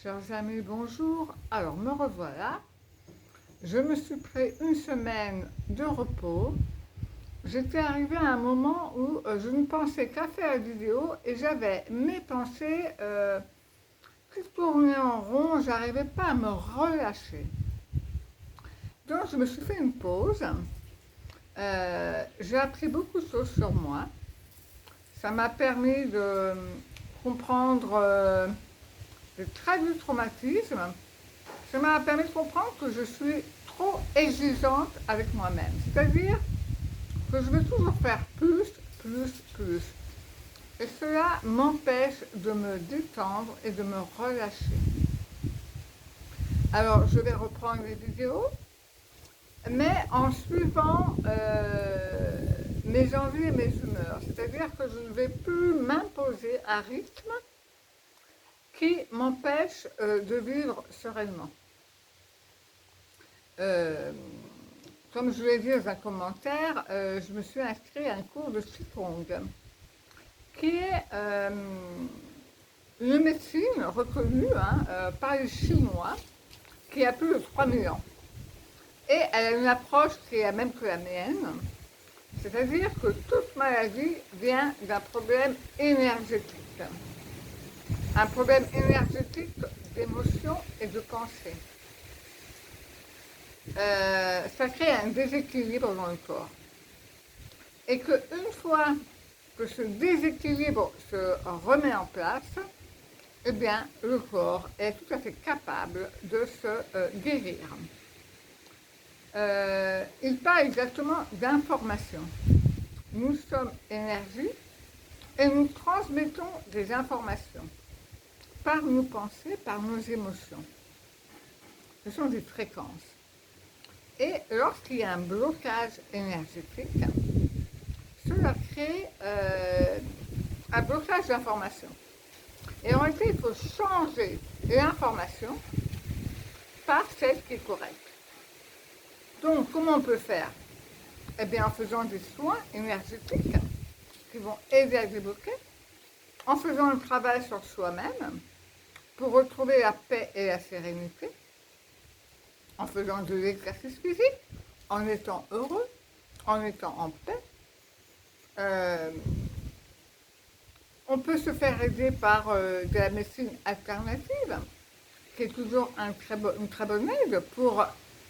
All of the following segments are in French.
Chers amis, bonjour. Alors, me revoilà. Je me suis pris une semaine de repos. J'étais arrivée à un moment où je ne pensais qu'à faire la vidéo et j'avais mes pensées qui tournaient en rond. J'arrivais pas à me relâcher. Donc, je me suis fait une pause. J'ai appris beaucoup de choses sur moi. Ça m'a permis de comprendre le très du traumatisme. Ça m'a permis de comprendre que je suis trop exigeante avec moi-même. C'est-à-dire que je veux toujours faire plus, plus, plus. Et cela m'empêche de me détendre et de me relâcher. Alors, je vais reprendre les vidéos, mais en suivant mes envies et mes humeurs. C'est-à-dire que je ne vais plus m'imposer un rythme qui m'empêche de vivre sereinement. Comme je l'ai dit dans un commentaire, je me suis inscrite à un cours de Qigong, qui est une médecine reconnue par les Chinois, qui a plus de 3000 ans. Et elle a une approche qui est la même que la mienne, c'est-à-dire que toute maladie vient d'un problème énergétique. Un problème énergétique d'émotion et de pensée. Ça crée un déséquilibre dans le corps. Et qu'une fois que ce déséquilibre se remet en place, eh bien, le corps est tout à fait capable de se guérir. Il parle exactement d'information. Nous sommes énergie et nous transmettons des informations par nos pensées, par nos émotions. Ce sont des fréquences. Et lorsqu'il y a un blocage énergétique, cela crée un blocage d'information. Et en réalité, il faut changer l'information par celle qui est correcte. Donc, comment on peut faire? Eh bien, en faisant des soins énergétiques qui vont aider à débloquer, en faisant le travail sur soi-même pour retrouver la paix et la sérénité, en faisant de l'exercice physique, en étant heureux, en étant en paix. On peut se faire aider par de la médecine alternative, qui est toujours une très bonne aide pour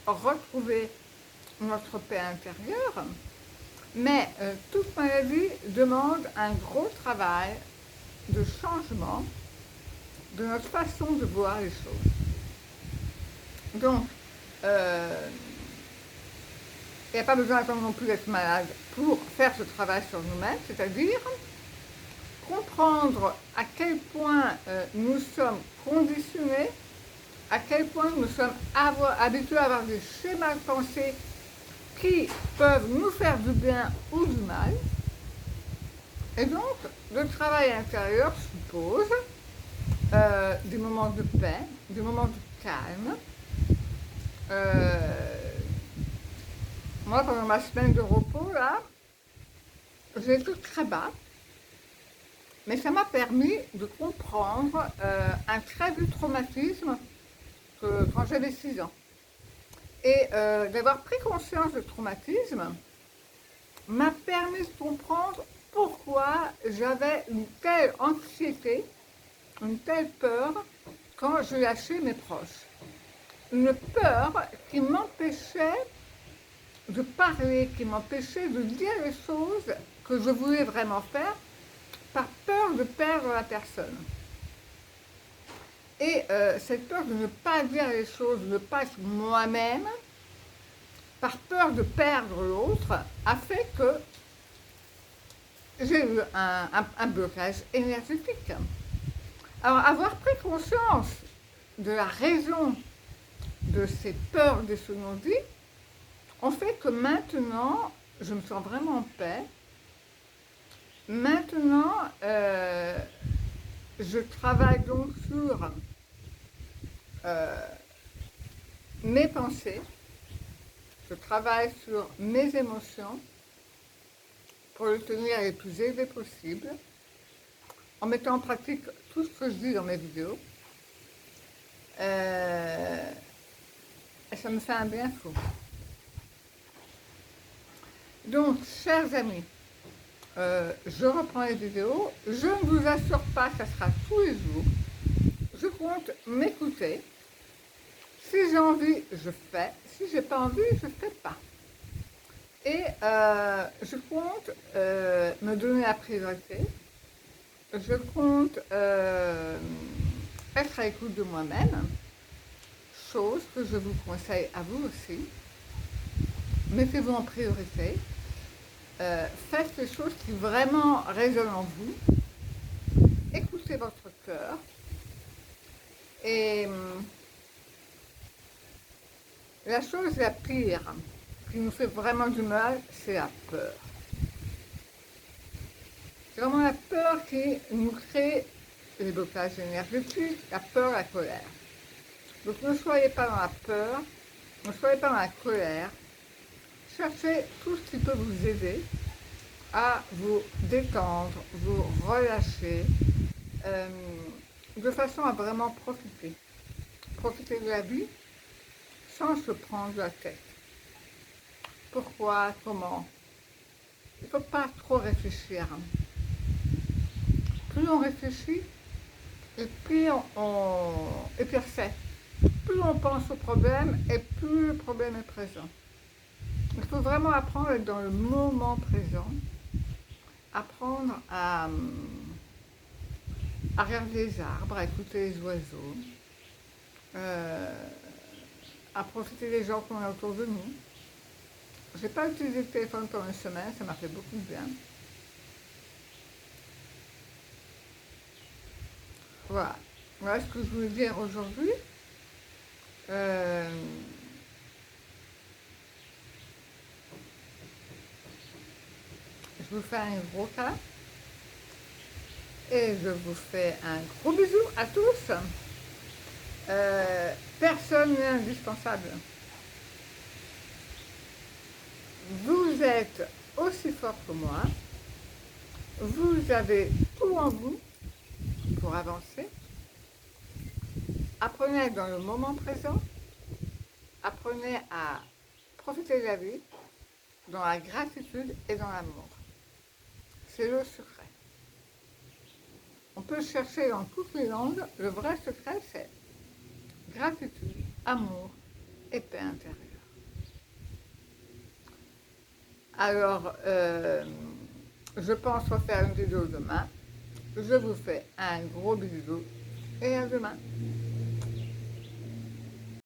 retrouver notre paix intérieure. Mais toute maladie demande un gros travail de changement de notre façon de voir les choses. Donc, il n'y a pas besoin d'attendre non plus d'être malade pour faire ce travail sur nous-mêmes, c'est-à-dire comprendre à quel point nous sommes conditionnés, à quel point nous sommes habitués à avoir des schémas de pensée qui peuvent nous faire du bien ou du mal. Et donc, le travail intérieur suppose des moments de paix, des moments de calme. Moi, pendant ma semaine de repos, là, j'ai été très bas, mais ça m'a permis de comprendre un très vieux traumatisme quand j'avais 6 ans. Et d'avoir pris conscience du traumatisme m'a permis de comprendre pourquoi j'avais une telle anxiété, une telle peur quand je lâchais mes proches. Une peur qui m'empêchait de parler, qui m'empêchait de dire les choses que je voulais vraiment faire par peur de perdre la personne. Et cette peur de ne pas dire les choses, de ne pas être moi-même, par peur de perdre l'autre, a fait que j'ai eu un blocage énergétique. Alors, avoir pris conscience de la raison de ces peurs de ce non-dit, on fait que maintenant, je me sens vraiment en paix. Maintenant, je travaille donc sur mes pensées, je travaille sur mes émotions pour le tenir les plus élevées possible, en mettant en pratique tout ce que je dis dans mes vidéos. Et ça me fait un bien fou. Donc, chers amis, je reprends les vidéos. Je ne vous assure pas que ça sera tous les jours. Je compte m'écouter. Si j'ai envie, je fais. Si j'ai pas envie, je fais pas. Et je compte me donner la priorité. Je compte être à l'écoute de moi-même. Chose que je vous conseille à vous aussi. Mettez-vous en priorité. Faites les choses qui vraiment résonnent en vous. Écoutez votre cœur. Et la chose la pire qui nous fait vraiment du mal, c'est la peur. C'est vraiment la peur qui nous crée les blocages énergétiques, la peur, la colère. Donc ne soyez pas dans la peur, ne soyez pas dans la colère. Cherchez tout ce qui peut vous aider à vous détendre, vous relâcher, de façon à vraiment profiter. Profiter de la vie sans se prendre la tête. Pourquoi, comment? Il ne faut pas trop réfléchir. Plus on réfléchit, et pire c'est. Plus on pense au problème, et plus le problème est présent. Il faut vraiment apprendre à être dans le moment présent, apprendre à regarder les arbres, à écouter les oiseaux, à profiter des gens qu'on a autour de nous. Je n'ai pas utilisé le téléphone pendant une semaine, ça m'a fait beaucoup de bien. Voilà. Voilà ce que je voulais dire aujourd'hui. Je vous fais un gros câlin. Et je vous fais un gros bisou à tous. Personne n'est indispensable. Vous êtes aussi fort que moi. Vous avez tout en vous pour avancer. Apprenez à être dans le moment présent. Apprenez à profiter de la vie dans la gratitude et dans l'amour. C'est le secret. On peut chercher dans toutes les langues. Le vrai secret, c'est gratitude, amour et paix intérieure. Alors, je pense refaire une vidéo demain. Je vous fais un gros bisou et à demain.